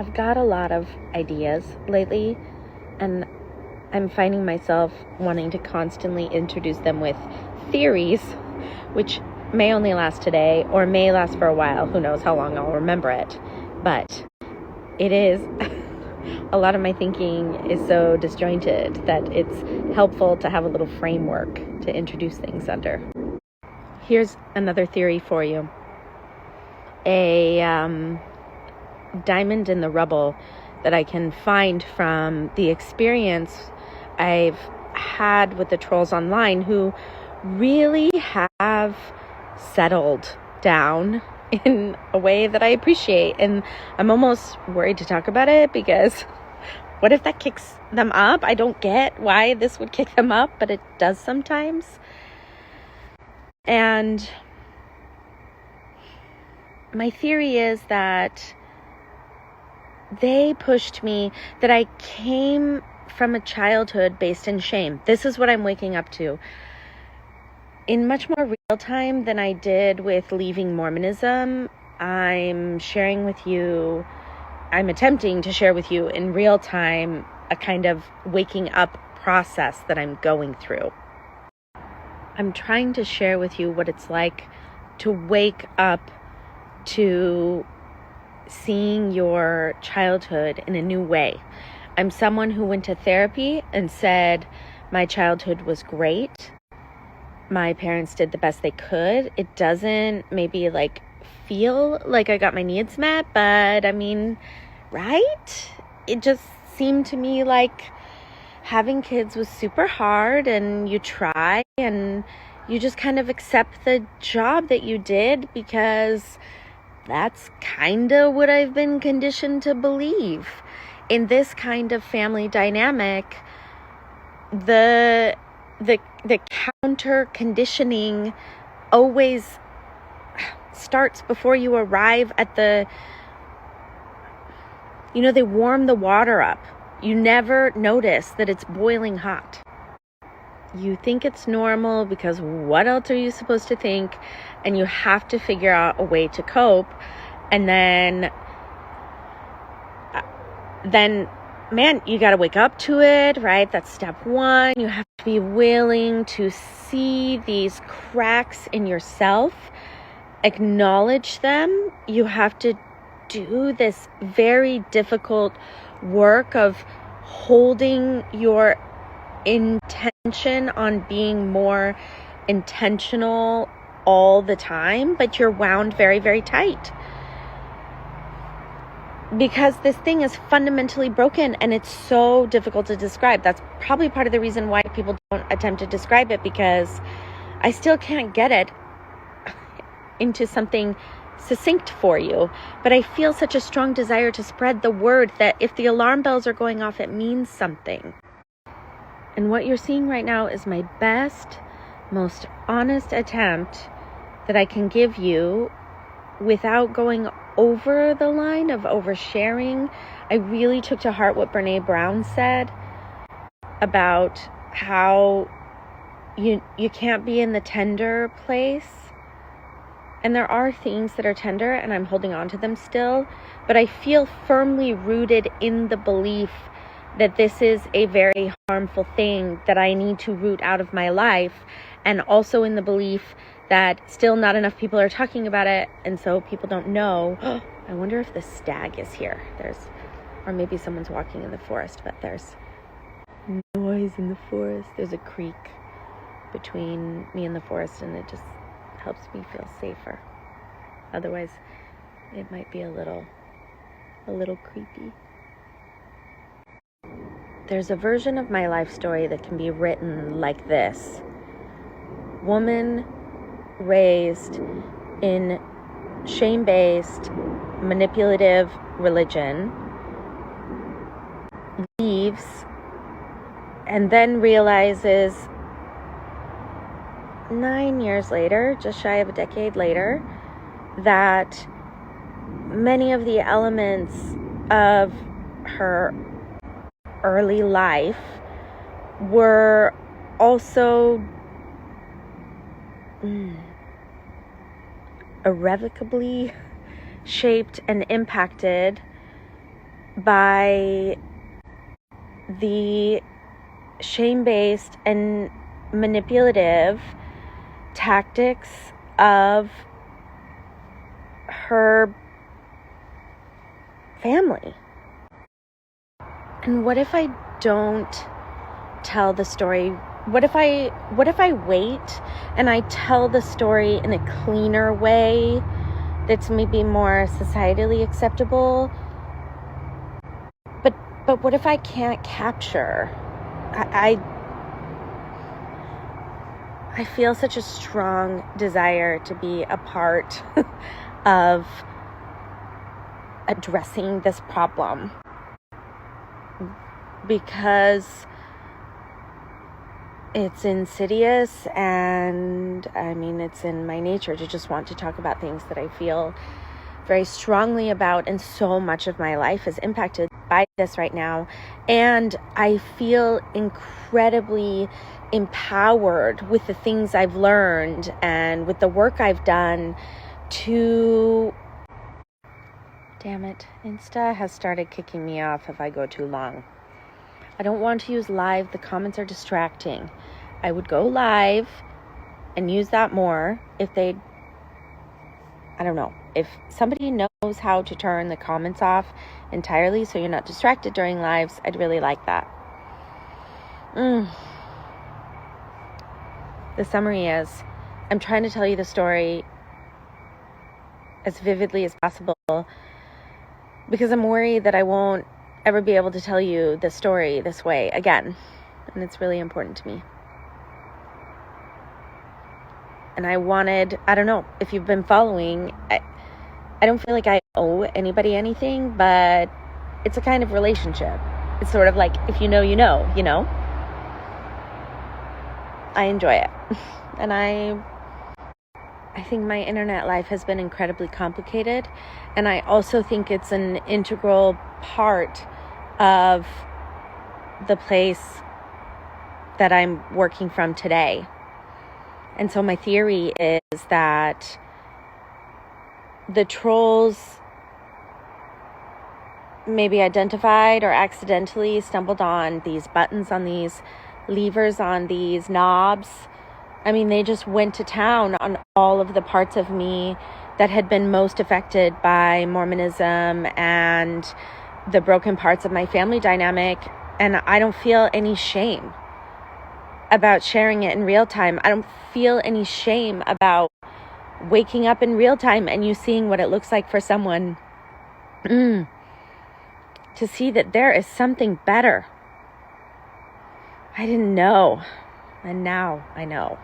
I've got a lot of ideas lately, and I'm finding myself wanting to constantly introduce them with theories, which may only last today or may last for a while. Who knows how long I'll remember it. But it is, a lot of my thinking is so disjointed that it's helpful to have a little framework to introduce things under. Here's another theory for you. A diamond in the rubble that I can find from the experience I've had with the trolls online who really have settled down in a way that I appreciate. And I'm almost worried to talk about it because what if that kicks them up? I don't get why this would kick them up, but it does sometimes. And my theory is that they pushed me, that I came from a childhood based in shame. This is what I'm waking up to in much more real time than I did with leaving Mormonism. I'm attempting to share with you in real time a kind of waking up process that I'm going through. I'm trying to share with you what it's like to wake up to seeing your childhood in a new way. I'm someone who went to therapy and said my childhood was great. My parents did the best they could. It doesn't maybe feel like I got my needs met, but I mean, right? It just seemed to me like having kids was super hard, and you try and you just kind of accept the job that you did because that's kind of what I've been conditioned to believe. In this kind of family dynamic, the counter conditioning always starts before you arrive at they warm the water up. You never notice that it's boiling hot. You think it's normal because what else are you supposed to think? And you have to figure out a way to cope. And then man, you got to wake up to it, right? That's step one. You have to be willing to see these cracks in yourself, acknowledge them. You have to do this very difficult work of holding your intention on being more intentional all the time, but you're wound very, very tight because this thing is fundamentally broken and it's so difficult to describe. That's probably part of the reason why people don't attempt to describe it, because I still can't get it into something succinct for you, but I feel such a strong desire to spread the word that if the alarm bells are going off, it means something. And what you're seeing right now is my best, most honest attempt that I can give you without going over the line of oversharing. I really took to heart what Brene Brown said about how you can't be in the tender place. And there are things that are tender and I'm holding on to them still, but I feel firmly rooted in the belief that this is a very harmful thing that I need to root out of my life, and also in the belief that still not enough people are talking about it, and so people don't know. I wonder if the stag is here. Or maybe someone's walking in the forest, but there's noise in the forest. There's a creek between me and the forest, and it just helps me feel safer. Otherwise, it might be a little creepy. There's a version of my life story that can be written like this. Woman raised in shame-based, manipulative religion, leaves, and then realizes 9 years later, just shy of a decade later, that many of the elements of her early life were also irrevocably shaped and impacted by the shame-based and manipulative tactics of her family. And what if I don't tell the story? What if I wait and I tell the story in a cleaner way that's maybe more societally acceptable? But what if I can't capture? I feel such a strong desire to be a part of addressing this problem, because it's insidious, and I mean, it's in my nature to just want to talk about things that I feel very strongly about, and so much of my life is impacted by this right now. And I feel incredibly empowered with the things I've learned and with the work I've done to... Damn it, Insta has started kicking me off if I go too long. I don't want to use live. The comments are distracting. I would go live and use that more if I don't know, if somebody knows how to turn the comments off entirely so you're not distracted during lives, I'd really like that. The summary is, I'm trying to tell you the story as vividly as possible because I'm worried that I won't ever be able to tell you the story this way again. And it's really important to me. And I don't know if you've been following, I don't feel like I owe anybody anything, but it's a kind of relationship. It's sort of like, if you know, you know. I enjoy it. And I think my internet life has been incredibly complicated. And I also think it's an integral part of the place that I'm working from today. And so my theory is that the trolls maybe identified or accidentally stumbled on these buttons, on these levers, on these knobs. I mean, they just went to town on all of the parts of me that had been most affected by Mormonism and the broken parts of my family dynamic. And I don't feel any shame about sharing it in real time. I don't feel any shame about waking up in real time and you seeing what it looks like for someone to see that there is something better. I didn't know, and now I know.